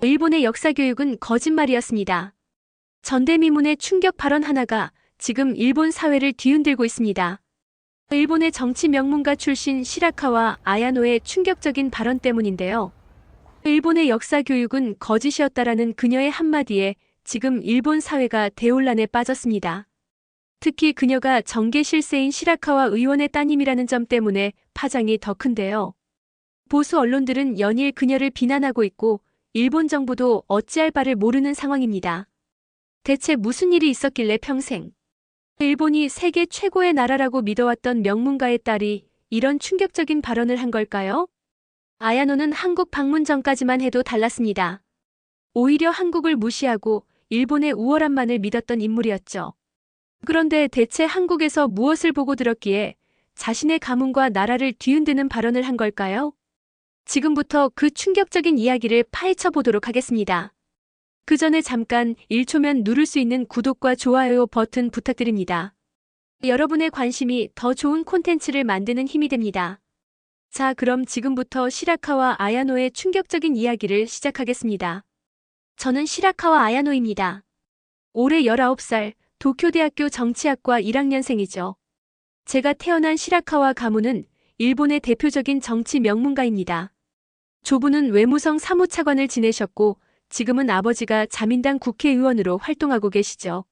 일본의 역사교육은 거짓말이었습니다. 전대미문의 충격 발언 하나가 지금 일본 사회를 뒤흔들고 있습니다. 일본의 정치 명문가 출신 시라카와 아야노의 충격적인 발언 때문인데요. 일본의 역사교육은 거짓이었다라는 그녀의 한마디에 지금 일본 사회가 대혼란에 빠졌습니다. 특히 그녀가 정계 실세인 시라카와 의원의 따님이라는 점 때문에 파장이 더 큰데요. 보수 언론들은 연일 그녀를 비난하고 있고 일본 정부도 어찌할 바를 모르는 상황입니다. 대체 무슨 일이 있었길래 평생 일본이 세계 최고의 나라라고 믿어왔던 명문가의 딸이 이런 충격적인 발언을 한 걸까요? 아야노는 한국 방문 전까지만 해도 달랐습니다. 오히려 한국을 무시하고 일본의 우월함만을 믿었던 인물이었죠. 그런데 대체 한국에서 무엇을 보고 들었기에 자신의 가문과 나라를 뒤흔드는 발언을 한 걸까요? 지금부터 그 충격적인 이야기를 파헤쳐 보도록 하겠습니다. 그 전에 잠깐 1초면 누를 수 있는 구독과 좋아요 버튼 부탁드립니다. 여러분의 관심이 더 좋은 콘텐츠를 만드는 힘이 됩니다. 자, 그럼 지금부터 시라카와 아야노의 충격적인 이야기를 시작하겠습니다. 저는 시라카와 아야노입니다. 올해 19살, 도쿄대학교 정치학과 1학년생이죠. 제가 태어난 시라카와 가문은 일본의 대표적인 정치 명문가입니다. 조부는 외무성 사무차관을 지내셨고 지금은 아버지가 자민당 국회의원으로 활동하고 계시죠.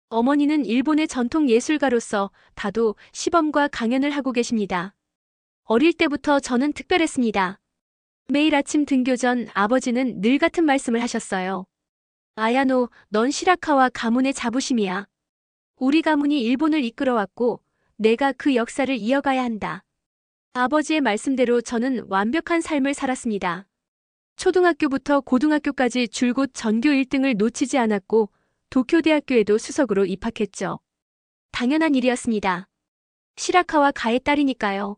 어머니는 일본의 전통 예술가로서 다도 시범과 강연을 하고 계십니다. 어릴 때부터 저는 특별했습니다. 매일 아침 등교 전 아버지는 늘 같은 말씀을 하셨어요. 아야노, 넌 시라카와 가문의 자부심이야. 우리 가문이 일본을 이끌어왔고 내가 그 역사를 이어가야 한다. 아버지의 말씀대로 저는 완벽한 삶을 살았습니다. 초등학교부터 고등학교까지 줄곧 전교 1등을 놓치지 않았고 도쿄대학교에도 수석으로 입학했죠. 당연한 일이었습니다. 시라카와 가의 딸이니까요.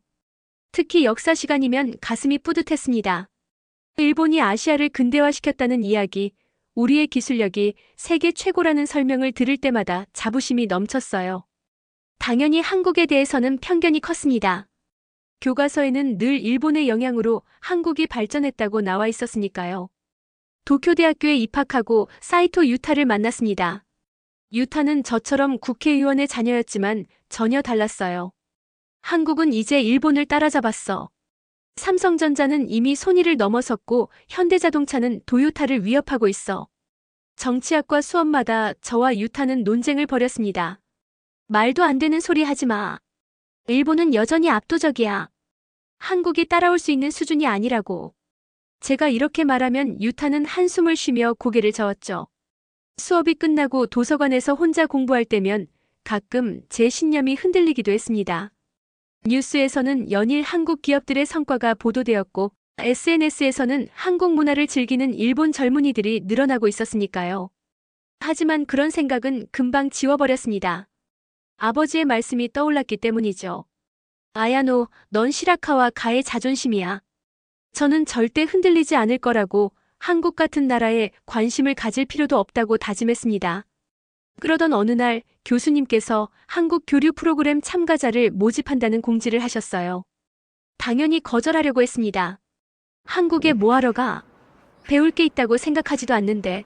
특히 역사 시간이면 가슴이 뿌듯했습니다. 일본이 아시아를 근대화시켰다는 이야기, 우리의 기술력이 세계 최고라는 설명을 들을 때마다 자부심이 넘쳤어요. 당연히 한국에 대해서는 편견이 컸습니다. 교과서에는 늘 일본의 영향으로 한국이 발전했다고 나와 있었으니까요. 도쿄대학교에 입학하고 사이토 유타를 만났습니다. 유타는 저처럼 국회의원의 자녀였지만 전혀 달랐어요. 한국은 이제 일본을 따라잡았어. 삼성전자는 이미 소니를 넘어섰고 현대자동차는 도요타를 위협하고 있어. 정치학과 수업마다 저와 유타는 논쟁을 벌였습니다. 말도 안 되는 소리 하지 마. 일본은 여전히 압도적이야. 한국이 따라올 수 있는 수준이 아니라고. 제가 이렇게 말하면 유타는 한숨을 쉬며 고개를 저었죠. 수업이 끝나고 도서관에서 혼자 공부할 때면 가끔 제 신념이 흔들리기도 했습니다. 뉴스에서는 연일 한국 기업들의 성과가 보도되었고 SNS에서는 한국 문화를 즐기는 일본 젊은이들이 늘어나고 있었으니까요. 하지만 그런 생각은 금방 지워버렸습니다. 아버지의 말씀이 떠올랐기 때문이죠. 아야노, 넌 시라카와 가의 자존심이야. 저는 절대 흔들리지 않을 거라고 한국 같은 나라에 관심을 가질 필요도 없다고 다짐했습니다. 그러던 어느 날 교수님께서 한국 교류 프로그램 참가자를 모집한다는 공지를 하셨어요. 당연히 거절하려고 했습니다. 한국에 뭐하러 가? 배울 게 있다고 생각하지도 않는데.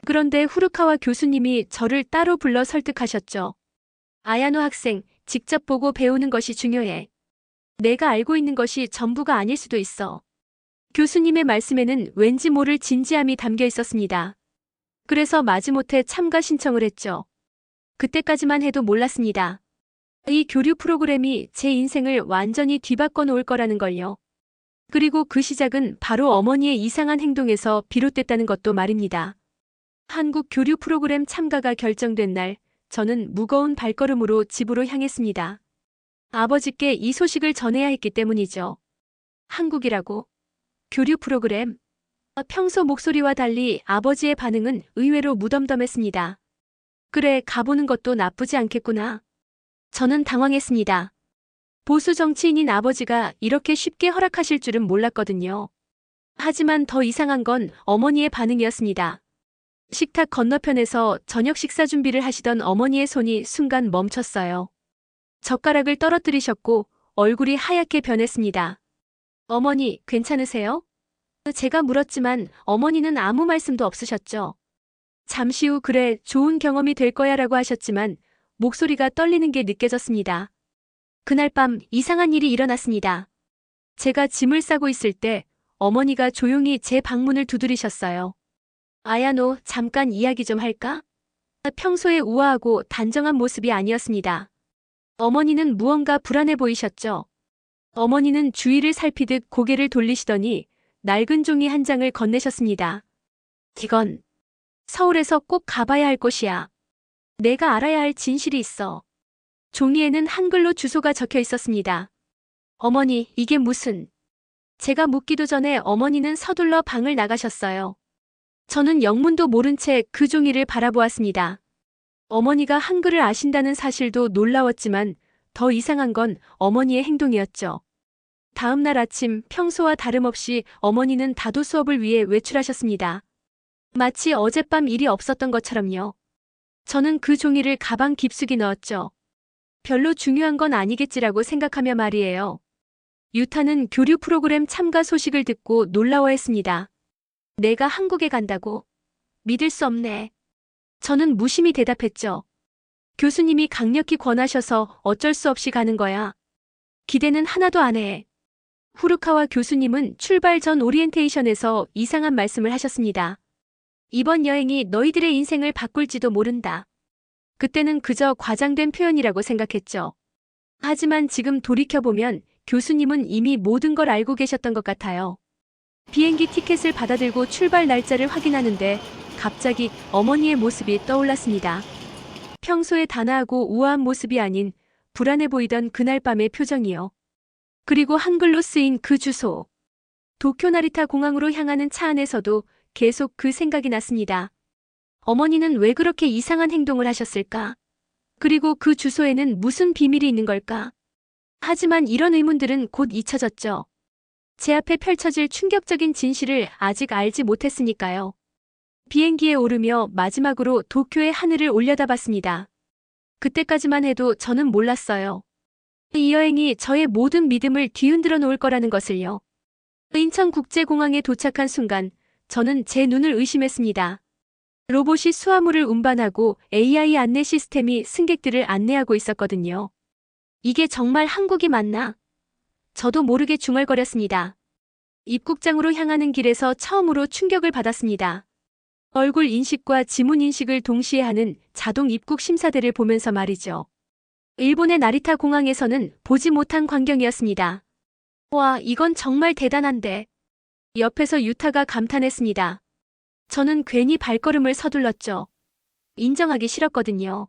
그런데 후루카와 교수님이 저를 따로 불러 설득하셨죠. 아야노 학생, 직접 보고 배우는 것이 중요해. 내가 알고 있는 것이 전부가 아닐 수도 있어. 교수님의 말씀에는 왠지 모를 진지함이 담겨 있었습니다. 그래서 마지못해 참가 신청을 했죠. 그때까지만 해도 몰랐습니다. 이 교류 프로그램이 제 인생을 완전히 뒤바꿔 놓을 거라는 걸요. 그리고 그 시작은 바로 어머니의 이상한 행동에서 비롯됐다는 것도 말입니다. 한국 교류 프로그램 참가가 결정된 날, 저는 무거운 발걸음으로 집으로 향했습니다. 아버지께 이 소식을 전해야 했기 때문이죠. 한국이라고? 교류 프로그램? 평소 목소리와 달리 아버지의 반응은 의외로 무덤덤했습니다. 그래, 가보는 것도 나쁘지 않겠구나. 저는 당황했습니다. 보수 정치인인 아버지가 이렇게 쉽게 허락하실 줄은 몰랐거든요. 하지만 더 이상한 건 어머니의 반응이었습니다. 식탁 건너편에서 저녁 식사 준비를 하시던 어머니의 손이 순간 멈췄어요. 젓가락을 떨어뜨리셨고 얼굴이 하얗게 변했습니다. 어머니, 괜찮으세요? 제가 물었지만 어머니는 아무 말씀도 없으셨죠. 잠시 후 그래, 좋은 경험이 될 거야 라고 하셨지만 목소리가 떨리는 게 느껴졌습니다. 그날 밤 이상한 일이 일어났습니다. 제가 짐을 싸고 있을 때 어머니가 조용히 제 방문을 두드리셨어요. 아야노, 잠깐 이야기 좀 할까? 평소에 우아하고 단정한 모습이 아니었습니다. 어머니는 무언가 불안해 보이셨죠. 어머니는 주위를 살피듯 고개를 돌리시더니 낡은 종이 한 장을 건네셨습니다. 이건 서울에서 꼭 가봐야 할 곳이야. 내가 알아야 할 진실이 있어. 종이에는 한글로 주소가 적혀 있었습니다. 어머니, 이게 무슨... 제가 묻기도 전에 어머니는 서둘러 방을 나가셨어요. 저는 영문도 모른 채 그 종이를 바라보았습니다. 어머니가 한글을 아신다는 사실도 놀라웠지만 더 이상한 건 어머니의 행동이었죠. 다음 날 아침 평소와 다름없이 어머니는 다도 수업을 위해 외출하셨습니다. 마치 어젯밤 일이 없었던 것처럼요. 저는 그 종이를 가방 깊숙이 넣었죠. 별로 중요한 건 아니겠지라고 생각하며 말이에요. 유타는 교류 프로그램 참가 소식을 듣고 놀라워했습니다. 내가 한국에 간다고? 믿을 수 없네. 저는 무심히 대답했죠. 교수님이 강력히 권하셔서 어쩔 수 없이 가는 거야. 기대는 하나도 안 해. 후루카와 교수님은 출발 전 오리엔테이션에서 이상한 말씀을 하셨습니다. 이번 여행이 너희들의 인생을 바꿀지도 모른다. 그때는 그저 과장된 표현이라고 생각했죠. 하지만 지금 돌이켜보면 교수님은 이미 모든 걸 알고 계셨던 것 같아요. 비행기 티켓을 받아들고 출발 날짜를 확인하는데 갑자기 어머니의 모습이 떠올랐습니다. 평소에 단아하고 우아한 모습이 아닌 불안해 보이던 그날 밤의 표정이요. 그리고 한글로 쓰인 그 주소. 도쿄 나리타 공항으로 향하는 차 안에서도 계속 그 생각이 났습니다. 어머니는 왜 그렇게 이상한 행동을 하셨을까? 그리고 그 주소에는 무슨 비밀이 있는 걸까? 하지만 이런 의문들은 곧 잊혀졌죠. 제 앞에 펼쳐질 충격적인 진실을 아직 알지 못했으니까요. 비행기에 오르며 마지막으로 도쿄의 하늘을 올려다봤습니다. 그때까지만 해도 저는 몰랐어요. 이 여행이 저의 모든 믿음을 뒤흔들어 놓을 거라는 것을요. 인천국제공항에 도착한 순간 저는 제 눈을 의심했습니다. 로봇이 수화물을 운반하고 AI 안내 시스템이 승객들을 안내하고 있었거든요. 이게 정말 한국이 맞나? 저도 모르게 중얼거렸습니다. 입국장으로 향하는 길에서 처음으로 충격을 받았습니다. 얼굴 인식과 지문 인식을 동시에 하는 자동 입국 심사대를 보면서 말이죠. 일본의 나리타 공항에서는 보지 못한 광경이었습니다. 와, 이건 정말 대단한데. 옆에서 유타가 감탄했습니다. 저는 괜히 발걸음을 서둘렀죠. 인정하기 싫었거든요.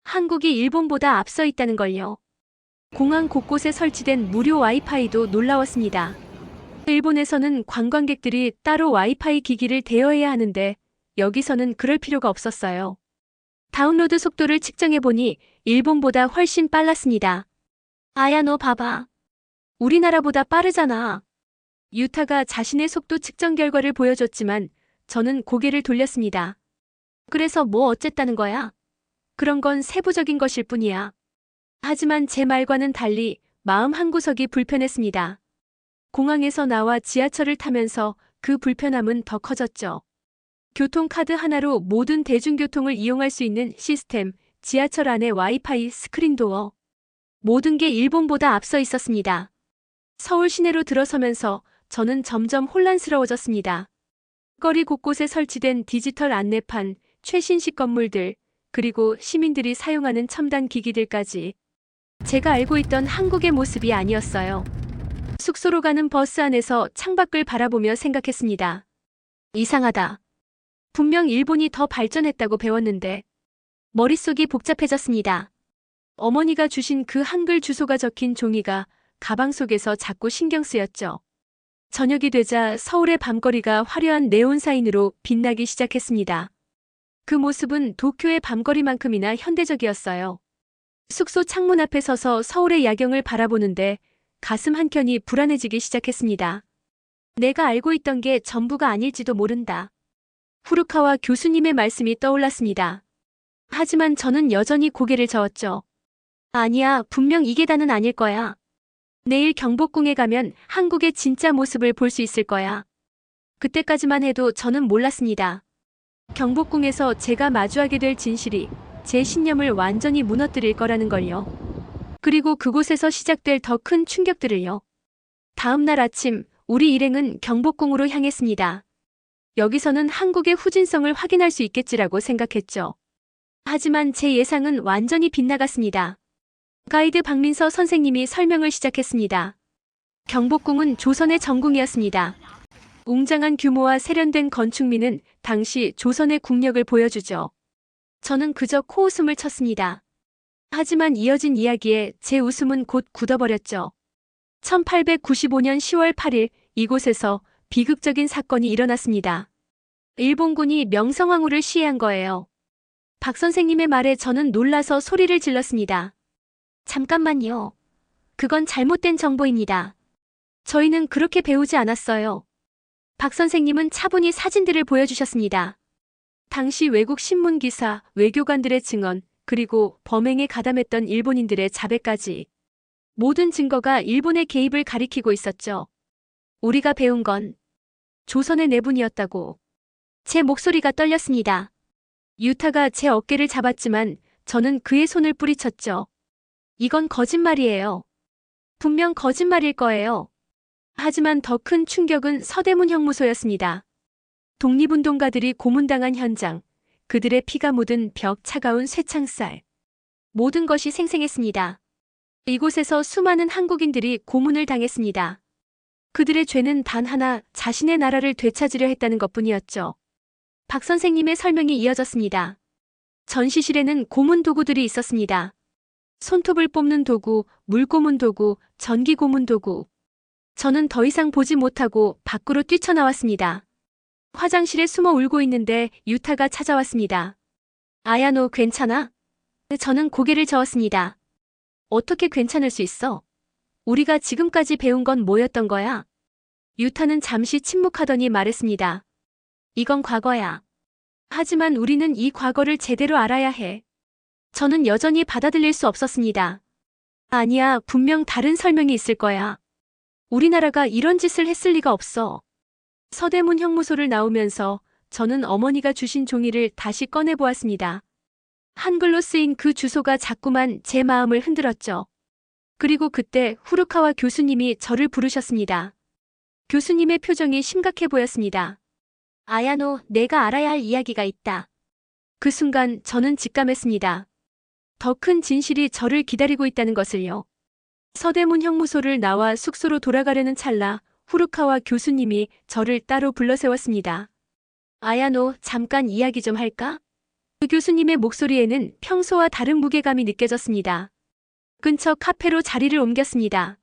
한국이 일본보다 앞서 있다는 걸요. 공항 곳곳에 설치된 무료 와이파이도 놀라웠습니다. 일본에서는 관광객들이 따로 와이파이 기기를 대여해야 하는데 여기서는 그럴 필요가 없었어요. 다운로드 속도를 측정해보니 일본보다 훨씬 빨랐습니다. 아야, 너 봐봐. 우리나라보다 빠르잖아. 유타가 자신의 속도 측정 결과를 보여줬지만 저는 고개를 돌렸습니다. 그래서 뭐 어쨌다는 거야? 그런 건 세부적인 것일 뿐이야. 하지만 제 말과는 달리 마음 한구석이 불편했습니다. 공항에서 나와 지하철을 타면서 그 불편함은 더 커졌죠. 교통카드 하나로 모든 대중교통을 이용할 수 있는 시스템, 지하철 안의 와이파이, 스크린도어. 모든 게 일본보다 앞서 있었습니다. 서울 시내로 들어서면서 저는 점점 혼란스러워졌습니다. 거리 곳곳에 설치된 디지털 안내판, 최신식 건물들, 그리고 시민들이 사용하는 첨단 기기들까지. 제가 알고 있던 한국의 모습이 아니었어요. 숙소로 가는 버스 안에서 창밖을 바라보며 생각했습니다. 이상하다. 분명 일본이 더 발전했다고 배웠는데. 머릿속이 복잡해졌습니다. 어머니가 주신 그 한글 주소가 적힌 종이가 가방 속에서 자꾸 신경 쓰였죠. 저녁이 되자 서울의 밤거리가 화려한 네온사인으로 빛나기 시작했습니다. 그 모습은 도쿄의 밤거리만큼이나 현대적이었어요. 숙소 창문 앞에 서서 서울의 야경을 바라보는데 가슴 한켠이 불안해지기 시작했습니다. 내가 알고 있던 게 전부가 아닐지도 모른다. 후루카와 교수님의 말씀이 떠올랐습니다. 하지만 저는 여전히 고개를 저었죠. 아니야, 분명 이게 다는 아닐 거야. 내일 경복궁에 가면 한국의 진짜 모습을 볼 수 있을 거야. 그때까지만 해도 저는 몰랐습니다. 경복궁에서 제가 마주하게 될 진실이 제 신념을 완전히 무너뜨릴 거라는 걸요. 그리고 그곳에서 시작될 더 큰 충격들을요. 다음 날 아침, 우리 일행은 경복궁으로 향했습니다. 여기서는 한국의 후진성을 확인할 수 있겠지라고 생각했죠. 하지만 제 예상은 완전히 빗나갔습니다. 가이드 박민서 선생님이 설명을 시작했습니다. 경복궁은 조선의 전궁이었습니다. 웅장한 규모와 세련된 건축미는 당시 조선의 국력을 보여주죠. 저는 그저 코웃음을 쳤습니다. 하지만 이어진 이야기에 제 웃음은 곧 굳어버렸죠. 1895년 10월 8일 이곳에서 비극적인 사건이 일어났습니다. 일본군이 명성황후를 시해한 거예요. 박 선생님의 말에 저는 놀라서 소리를 질렀습니다. 잠깐만요. 그건 잘못된 정보입니다. 저희는 그렇게 배우지 않았어요. 박 선생님은 차분히 사진들을 보여주셨습니다. 당시 외국 신문 기사, 외교관들의 증언, 그리고 범행에 가담했던 일본인들의 자백까지 모든 증거가 일본의 개입을 가리키고 있었죠. 우리가 배운 건 조선의 내분이었다고. 제 목소리가 떨렸습니다. 유타가 제 어깨를 잡았지만 저는 그의 손을 뿌리쳤죠. 이건 거짓말이에요. 분명 거짓말일 거예요. 하지만 더 큰 충격은 서대문 형무소였습니다. 독립운동가들이 고문당한 현장, 그들의 피가 묻은 벽, 차가운 쇠창살. 모든 것이 생생했습니다. 이곳에서 수많은 한국인들이 고문을 당했습니다. 그들의 죄는 단 하나, 자신의 나라를 되찾으려 했다는 것뿐이었죠. 박 선생님의 설명이 이어졌습니다. 전시실에는 고문 도구들이 있었습니다. 손톱을 뽑는 도구, 물고문 도구, 전기고문 도구. 저는 더 이상 보지 못하고 밖으로 뛰쳐나왔습니다. 화장실에 숨어 울고 있는데 유타가 찾아왔습니다. 아야, 너 괜찮아? 저는 고개를 저었습니다. 어떻게 괜찮을 수 있어? 우리가 지금까지 배운 건 뭐였던 거야? 유타는 잠시 침묵하더니 말했습니다. 이건 과거야. 하지만 우리는 이 과거를 제대로 알아야 해. 저는 여전히 받아들일 수 없었습니다. 아니야, 분명 다른 설명이 있을 거야. 우리나라가 이런 짓을 했을 리가 없어. 서대문 형무소를 나오면서 저는 어머니가 주신 종이를 다시 꺼내보았습니다. 한글로 쓰인 그 주소가 자꾸만 제 마음을 흔들었죠. 그리고 그때 후루카와 교수님이 저를 부르셨습니다. 교수님의 표정이 심각해 보였습니다. 아야노, 내가 알아야 할 이야기가 있다. 그 순간 저는 직감했습니다. 더 큰 진실이 저를 기다리고 있다는 것을요. 서대문 형무소를 나와 숙소로 돌아가려는 찰나 후루카와 교수님이 저를 따로 불러세웠습니다. 아야노, 잠깐 이야기 좀 할까? 그 교수님의 목소리에는 평소와 다른 무게감이 느껴졌습니다. 근처 카페로 자리를 옮겼습니다.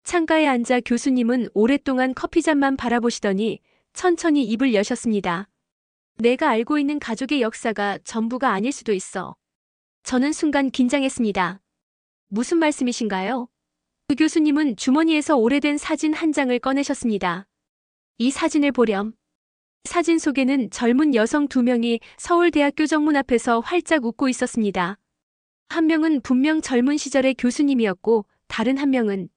창가에 앉아 교수님은 오랫동안 커피잔만 바라보시더니 천천히 입을 여셨습니다. 내가 알고 있는 가족의 역사가 전부가 아닐 수도 있어. 저는 순간 긴장했습니다. 무슨 말씀이신가요? 그 교수님은 주머니에서 오래된 사진 한 장을 꺼내셨습니다. 이 사진을 보렴. 사진 속에는 젊은 여성 2명이 서울대학교 정문 앞에서 활짝 웃고 있었습니다. 한 명은 분명 젊은 시절의 교수님이었고 다른 한 명은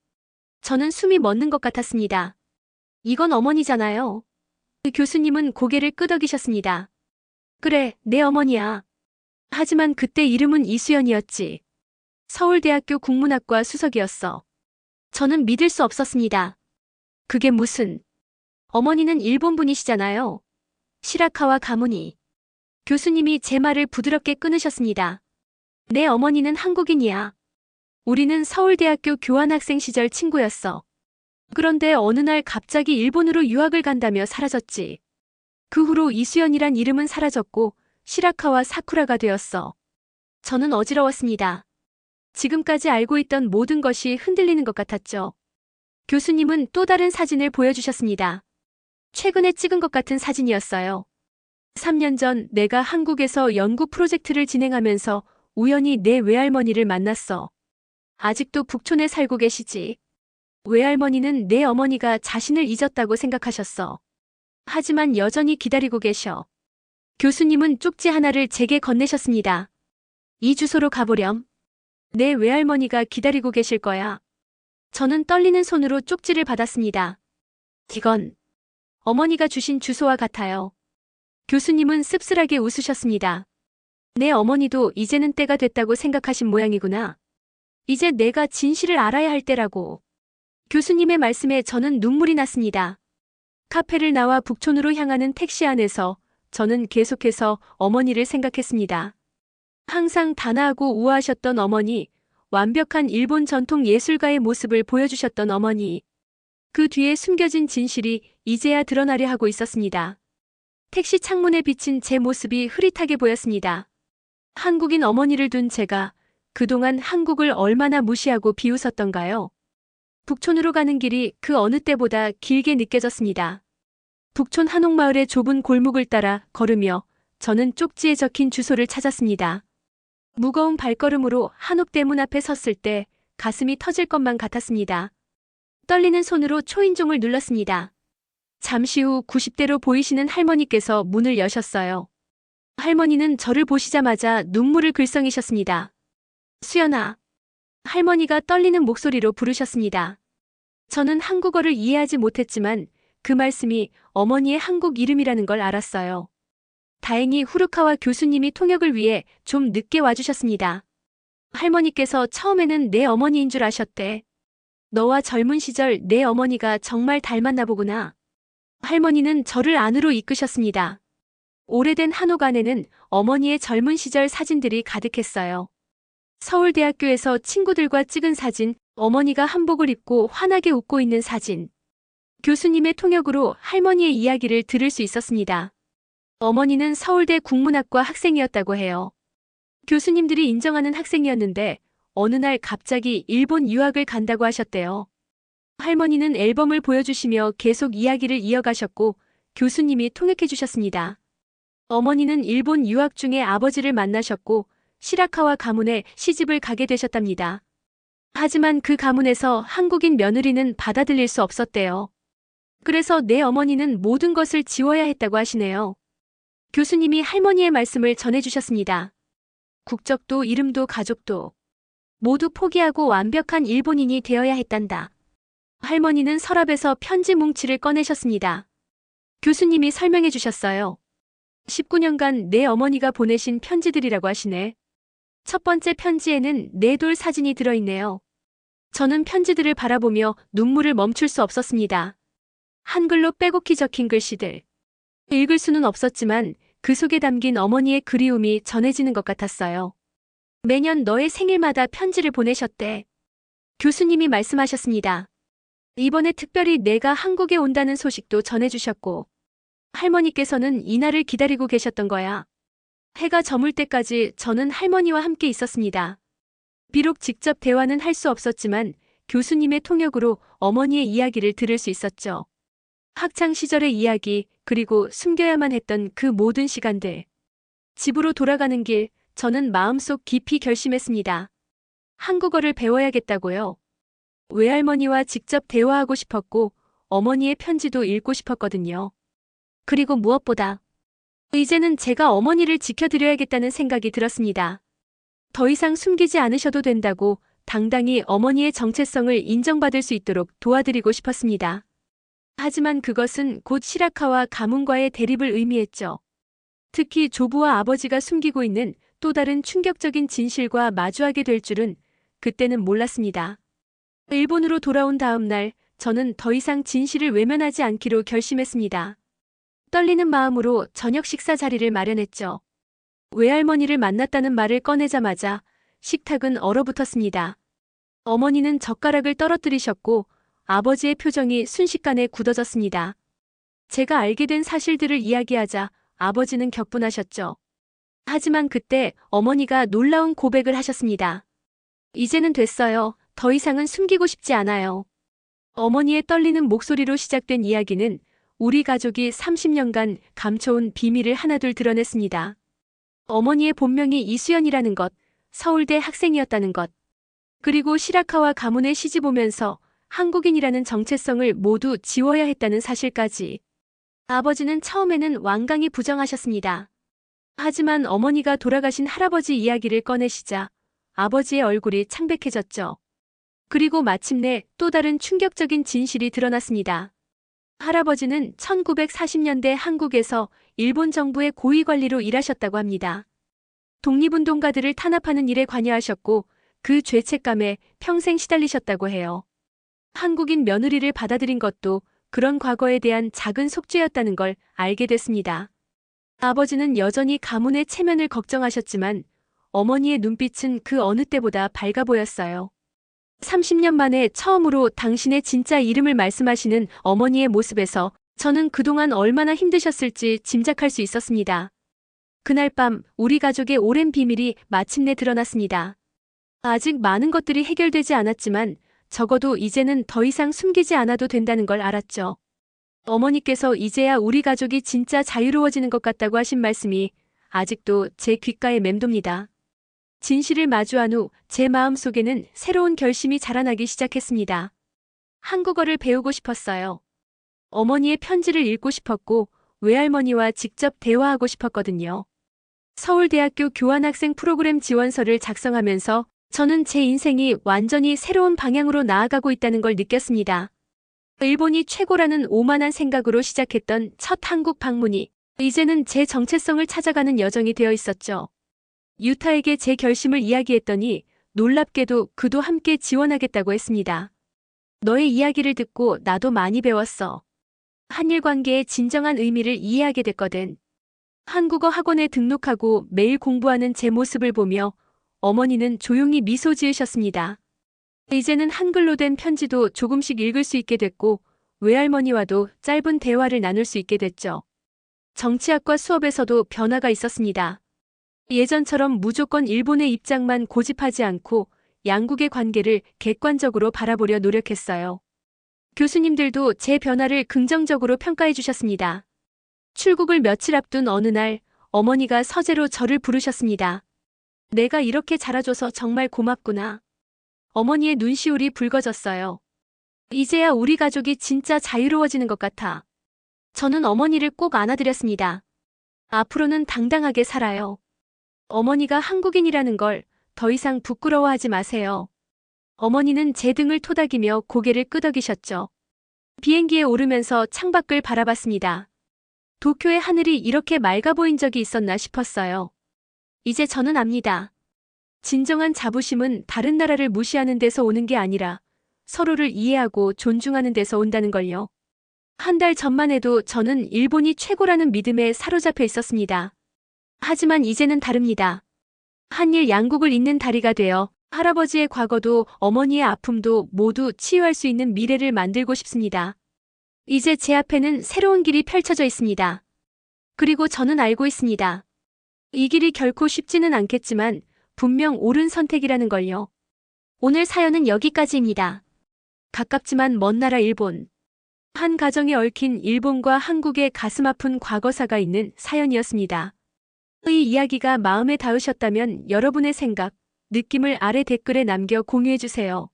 저는 숨이 멎는 것 같았습니다. 이건 어머니잖아요. 그 교수님은 고개를 끄덕이셨습니다. 그래, 내 어머니야. 하지만 그때 이름은 이수연이었지. 서울대학교 국문학과 수석이었어. 저는 믿을 수 없었습니다. 그게 무슨... 어머니는 일본 분이시잖아요. 시라카와 가문이. 교수님이 제 말을 부드럽게 끊으셨습니다. 내 어머니는 한국인이야. 우리는 서울대학교 교환학생 시절 친구였어. 그런데 어느 날 갑자기 일본으로 유학을 간다며 사라졌지. 그 후로 이수연이란 이름은 사라졌고 시라카와 사쿠라가 되었어. 저는 어지러웠습니다. 지금까지 알고 있던 모든 것이 흔들리는 것 같았죠. 교수님은 또 다른 사진을 보여주셨습니다. 최근에 찍은 것 같은 사진이었어요. 3년 전 내가 한국에서 연구 프로젝트를 진행하면서 우연히 내 외할머니를 만났어. 아직도 북촌에 살고 계시지. 외할머니는 내 어머니가 자신을 잊었다고 생각하셨어. 하지만 여전히 기다리고 계셔. 교수님은 쪽지 하나를 제게 건네셨습니다. 이 주소로 가보렴. 내 외할머니가 기다리고 계실 거야. 저는 떨리는 손으로 쪽지를 받았습니다. 이건 어머니가 주신 주소와 같아요. 교수님은 씁쓸하게 웃으셨습니다. 내 어머니도 이제는 때가 됐다고 생각하신 모양이구나. 이제 내가 진실을 알아야 할 때라고. 교수님의 말씀에 저는 눈물이 났습니다. 카페를 나와 북촌으로 향하는 택시 안에서 저는 계속해서 어머니를 생각했습니다. 항상 단아하고 우아하셨던 어머니, 완벽한 일본 전통 예술가의 모습을 보여주셨던 어머니. 그 뒤에 숨겨진 진실이 이제야 드러나려 하고 있었습니다. 택시 창문에 비친 제 모습이 흐릿하게 보였습니다. 한국인 어머니를 둔 제가 그동안 한국을 얼마나 무시하고 비웃었던가요? 북촌으로 가는 길이 그 어느 때보다 길게 느껴졌습니다. 북촌 한옥마을의 좁은 골목을 따라 걸으며 저는 쪽지에 적힌 주소를 찾았습니다. 무거운 발걸음으로 한옥대문 앞에 섰을 때 가슴이 터질 것만 같았습니다. 떨리는 손으로 초인종을 눌렀습니다. 잠시 후 90대로 보이시는 할머니께서 문을 여셨어요. 할머니는 저를 보시자마자 눈물을 글썽이셨습니다. 수연아. 할머니가 떨리는 목소리로 부르셨습니다. 저는 한국어를 이해하지 못했지만 그 말씀이 어머니의 한국 이름이라는 걸 알았어요. 다행히 후루카와 교수님이 통역을 위해 좀 늦게 와주셨습니다. 할머니께서 처음에는 내 어머니인 줄 아셨대. 너와 젊은 시절 내 어머니가 정말 닮았나 보구나. 할머니는 저를 안으로 이끄셨습니다. 오래된 한옥 안에는 어머니의 젊은 시절 사진들이 가득했어요. 서울대학교에서 친구들과 찍은 사진, 어머니가 한복을 입고 환하게 웃고 있는 사진. 교수님의 통역으로 할머니의 이야기를 들을 수 있었습니다. 어머니는 서울대 국문학과 학생이었다고 해요. 교수님들이 인정하는 학생이었는데 어느 날 갑자기 일본 유학을 간다고 하셨대요. 할머니는 앨범을 보여주시며 계속 이야기를 이어가셨고 교수님이 통역해 주셨습니다. 어머니는 일본 유학 중에 아버지를 만나셨고 시라카와 가문에 시집을 가게 되셨답니다. 하지만 그 가문에서 한국인 며느리는 받아들일 수 없었대요. 그래서 내 어머니는 모든 것을 지워야 했다고 하시네요. 교수님이 할머니의 말씀을 전해주셨습니다. 국적도 이름도 가족도 모두 포기하고 완벽한 일본인이 되어야 했단다. 할머니는 서랍에서 편지 뭉치를 꺼내셨습니다. 교수님이 설명해 주셨어요. 19년간 내 어머니가 보내신 편지들이라고 하시네. 첫 번째 편지에는 네 돌 사진이 들어있네요. 저는 편지들을 바라보며 눈물을 멈출 수 없었습니다. 한글로 빼곡히 적힌 글씨들. 읽을 수는 없었지만 그 속에 담긴 어머니의 그리움이 전해지는 것 같았어요. 매년 너의 생일마다 편지를 보내셨대. 교수님이 말씀하셨습니다. 이번에 특별히 내가 한국에 온다는 소식도 전해주셨고 할머니께서는 이날을 기다리고 계셨던 거야. 해가 저물 때까지 저는 할머니와 함께 있었습니다. 비록 직접 대화는 할 수 없었지만 교수님의 통역으로 어머니의 이야기를 들을 수 있었죠. 학창 시절의 이야기, 그리고 숨겨야만 했던 그 모든 시간들. 집으로 돌아가는 길, 저는 마음속 깊이 결심했습니다. 한국어를 배워야겠다고요. 외할머니와 직접 대화하고 싶었고 어머니의 편지도 읽고 싶었거든요. 그리고 무엇보다 이제는 제가 어머니를 지켜드려야겠다는 생각이 들었습니다. 더 이상 숨기지 않으셔도 된다고 당당히 어머니의 정체성을 인정받을 수 있도록 도와드리고 싶었습니다. 하지만 그것은 곧 시라카와 가문과의 대립을 의미했죠. 특히 조부와 아버지가 숨기고 있는 또 다른 충격적인 진실과 마주하게 될 줄은 그때는 몰랐습니다. 일본으로 돌아온 다음 날 저는 더 이상 진실을 외면하지 않기로 결심했습니다. 떨리는 마음으로 저녁 식사 자리를 마련했죠. 외할머니를 만났다는 말을 꺼내자마자 식탁은 얼어붙었습니다. 어머니는 젓가락을 떨어뜨리셨고 아버지의 표정이 순식간에 굳어졌습니다. 제가 알게 된 사실들을 이야기하자 아버지는 격분하셨죠. 하지만 그때 어머니가 놀라운 고백을 하셨습니다. 이제는 됐어요. 더 이상은 숨기고 싶지 않아요. 어머니의 떨리는 목소리로 시작된 이야기는 우리 가족이 30년간 감춰온 비밀을 하나둘 드러냈습니다. 어머니의 본명이 이수연이라는 것, 서울대 학생이었다는 것, 그리고 시라카와 가문에 시집 오면서 한국인이라는 정체성을 모두 지워야 했다는 사실까지. 아버지는 처음에는 완강히 부정하셨습니다. 하지만 어머니가 돌아가신 할아버지 이야기를 꺼내시자 아버지의 얼굴이 창백해졌죠. 그리고 마침내 또 다른 충격적인 진실이 드러났습니다. 할아버지는 1940년대 한국에서 일본 정부의 고위 관리로 일하셨다고 합니다. 독립운동가들을 탄압하는 일에 관여하셨고 그 죄책감에 평생 시달리셨다고 해요. 한국인 며느리를 받아들인 것도 그런 과거에 대한 작은 속죄였다는 걸 알게 됐습니다. 아버지는 여전히 가문의 체면을 걱정하셨지만 어머니의 눈빛은 그 어느 때보다 밝아 보였어요. 30년 만에 처음으로 당신의 진짜 이름을 말씀하시는 어머니의 모습에서 저는 그동안 얼마나 힘드셨을지 짐작할 수 있었습니다. 그날 밤 우리 가족의 오랜 비밀이 마침내 드러났습니다. 아직 많은 것들이 해결되지 않았지만 적어도 이제는 더 이상 숨기지 않아도 된다는 걸 알았죠. 어머니께서 이제야 우리 가족이 진짜 자유로워지는 것 같다고 하신 말씀이 아직도 제 귓가에 맴돕니다. 진실을 마주한 후 제 마음속에는 새로운 결심이 자라나기 시작했습니다. 한국어를 배우고 싶었어요. 어머니의 편지를 읽고 싶었고 외할머니와 직접 대화하고 싶었거든요. 서울대학교 교환학생 프로그램 지원서를 작성하면서 저는 제 인생이 완전히 새로운 방향으로 나아가고 있다는 걸 느꼈습니다. 일본이 최고라는 오만한 생각으로 시작했던 첫 한국 방문이 이제는 제 정체성을 찾아가는 여정이 되어 있었죠. 유타에게 제 결심을 이야기했더니 놀랍게도 그도 함께 지원하겠다고 했습니다. 너의 이야기를 듣고 나도 많이 배웠어. 한일 관계의 진정한 의미를 이해하게 됐거든. 한국어 학원에 등록하고 매일 공부하는 제 모습을 보며 어머니는 조용히 미소 지으셨습니다. 이제는 한글로 된 편지도 조금씩 읽을 수 있게 됐고 외할머니와도 짧은 대화를 나눌 수 있게 됐죠. 정치학과 수업에서도 변화가 있었습니다. 예전처럼 무조건 일본의 입장만 고집하지 않고 양국의 관계를 객관적으로 바라보려 노력했어요. 교수님들도 제 변화를 긍정적으로 평가해 주셨습니다. 출국을 며칠 앞둔 어느 날 어머니가 서재로 저를 부르셨습니다. 내가 이렇게 자라줘서 정말 고맙구나. 어머니의 눈시울이 붉어졌어요. 이제야 우리 가족이 진짜 자유로워지는 것 같아. 저는 어머니를 꼭 안아드렸습니다. 앞으로는 당당하게 살아요. 어머니가 한국인이라는 걸 더 이상 부끄러워하지 마세요. 어머니는 제 등을 토닥이며 고개를 끄덕이셨죠. 비행기에 오르면서 창밖을 바라봤습니다. 도쿄의 하늘이 이렇게 맑아 보인 적이 있었나 싶었어요. 이제 저는 압니다. 진정한 자부심은 다른 나라를 무시하는 데서 오는 게 아니라 서로를 이해하고 존중하는 데서 온다는 걸요. 한 달 전만 해도 저는 일본이 최고라는 믿음에 사로잡혀 있었습니다. 하지만 이제는 다릅니다. 한일 양국을 잇는 다리가 되어 할아버지의 과거도 어머니의 아픔도 모두 치유할 수 있는 미래를 만들고 싶습니다. 이제 제 앞에는 새로운 길이 펼쳐져 있습니다. 그리고 저는 알고 있습니다. 이 길이 결코 쉽지는 않겠지만 분명 옳은 선택이라는 걸요. 오늘 사연은 여기까지입니다. 가깝지만 먼 나라 일본. 한 가정에 얽힌 일본과 한국의 가슴 아픈 과거사가 있는 사연이었습니다. 이 이야기가 마음에 닿으셨다면 여러분의 생각, 느낌을 아래 댓글에 남겨 공유해주세요.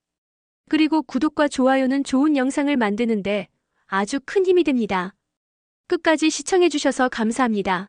그리고 구독과 좋아요는 좋은 영상을 만드는데 아주 큰 힘이 됩니다. 끝까지 시청해주셔서 감사합니다.